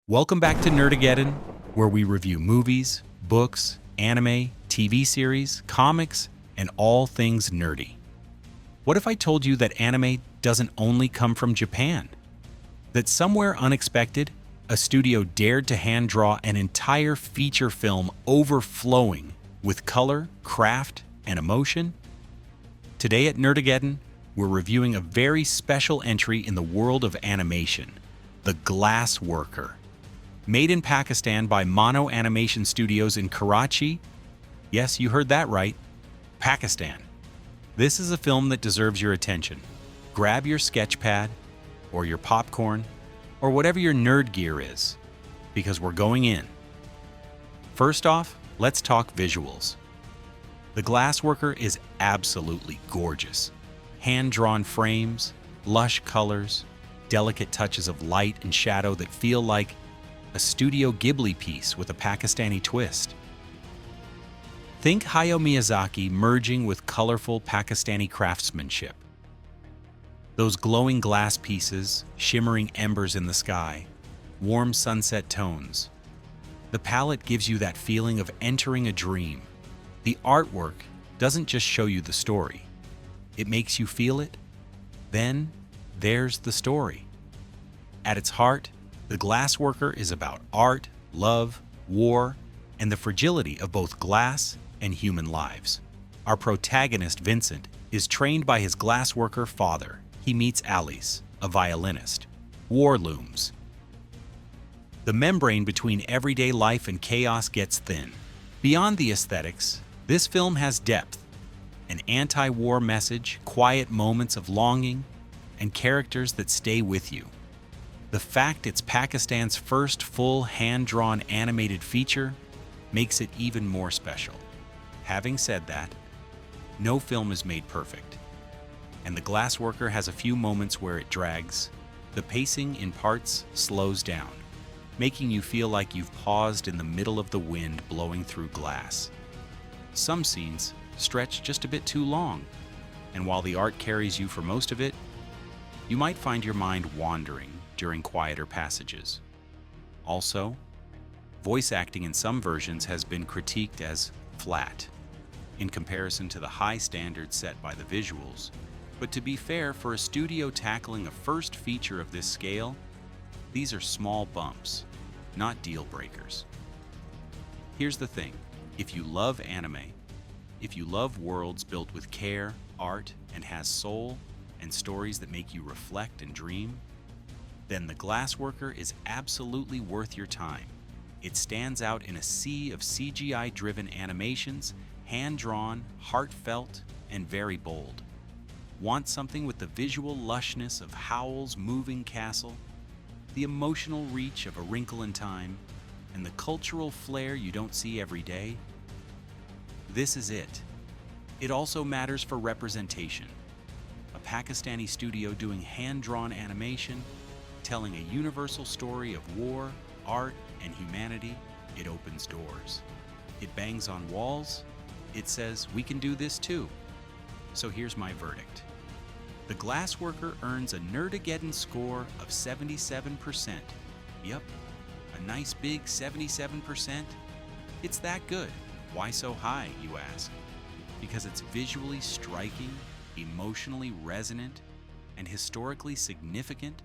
Welcome back to Nerdageddon, where we review movies, books, anime, TV series, comics, and all things nerdy. What if I told you that anime doesn't only come from Japan? That somewhere unexpected, a studio dared to hand-draw an entire feature film overflowing with color, craft, and emotion? Today at Nerdageddon, we're reviewing a very special entry in the world of animation, the Glassworker. Made in Pakistan by Mano Animation Studios in Karachi. Yes, you heard that right. Pakistan. This is a film that deserves your attention. Grab your sketch pad, or your popcorn, or whatever your nerd gear is, because we're going in. First off, let's talk visuals. The Glassworker is absolutely gorgeous. Hand-drawn frames, lush colors, delicate touches of light and shadow that feel like a Studio Ghibli piece with a Pakistani twist. Think Hayao Miyazaki merging with colorful Pakistani craftsmanship. Those glowing glass pieces, shimmering embers in the sky, warm sunset tones. The palette gives you that feeling of entering a dream. The artwork doesn't just show you the story. It makes you feel it. Then there's the story. At its heart, The Glassworker is about art, love, war, and the fragility of both glass and human lives. Our protagonist, Vincent, is trained by his glassworker father. He meets Alice, a violinist. War looms. The membrane between everyday life and chaos gets thin. Beyond the aesthetics, this film has depth, an anti-war message, quiet moments of longing, and characters that stay with you. The fact it's Pakistan's first full hand-drawn animated feature makes it even more special. Having said that, no film is made perfect, and The Glassworker has a few moments where it drags. The pacing in parts slows down, making you feel like you've paused in the middle of the wind blowing through glass. Some scenes stretch just a bit too long, and while the art carries you for most of it, you might find your mind wandering during quieter passages. Also, voice acting in some versions has been critiqued as flat in comparison to the high standards set by the visuals. But to be fair, for a studio tackling a first feature of this scale, these are small bumps, not deal breakers. Here's the thing, if you love anime, if you love worlds built with care, art, and has soul, and stories that make you reflect and dream, then The Glassworker is absolutely worth your time. It stands out in a sea of CGI-driven animations, hand-drawn, heartfelt, and very bold. Want something with the visual lushness of Howl's moving castle, the emotional reach of A Wrinkle in Time, and the cultural flair you don't see every day? This is it. It also matters for representation. A Pakistani studio doing hand-drawn animation, telling a universal story of war, art, and humanity. It opens doors. It bangs on walls. It says, we can do this too. So here's my verdict. The Glassworker earns a Nerdageddon score of 77%. Yep, a nice big 77%. It's that good. Why so high, you ask? Because it's visually striking, emotionally resonant, and historically significant,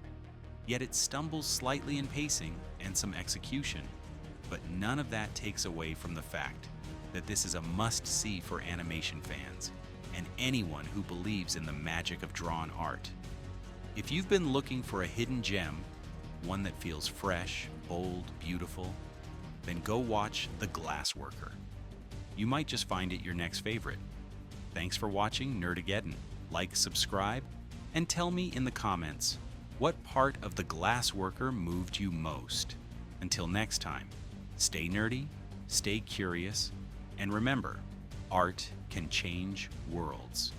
yet it stumbles slightly in pacing and some execution. But none of that takes away from the fact that this is a must-see for animation fans and anyone who believes in the magic of drawn art. If you've been looking for a hidden gem, one that feels fresh, bold, beautiful, then go watch The Glassworker. You might just find it your next favorite. Thanks for watching Nerdageddon. Like, subscribe, and tell me in the comments what part of The Glassworker moved you most. Until next time, stay nerdy, stay curious, and remember, art can change worlds.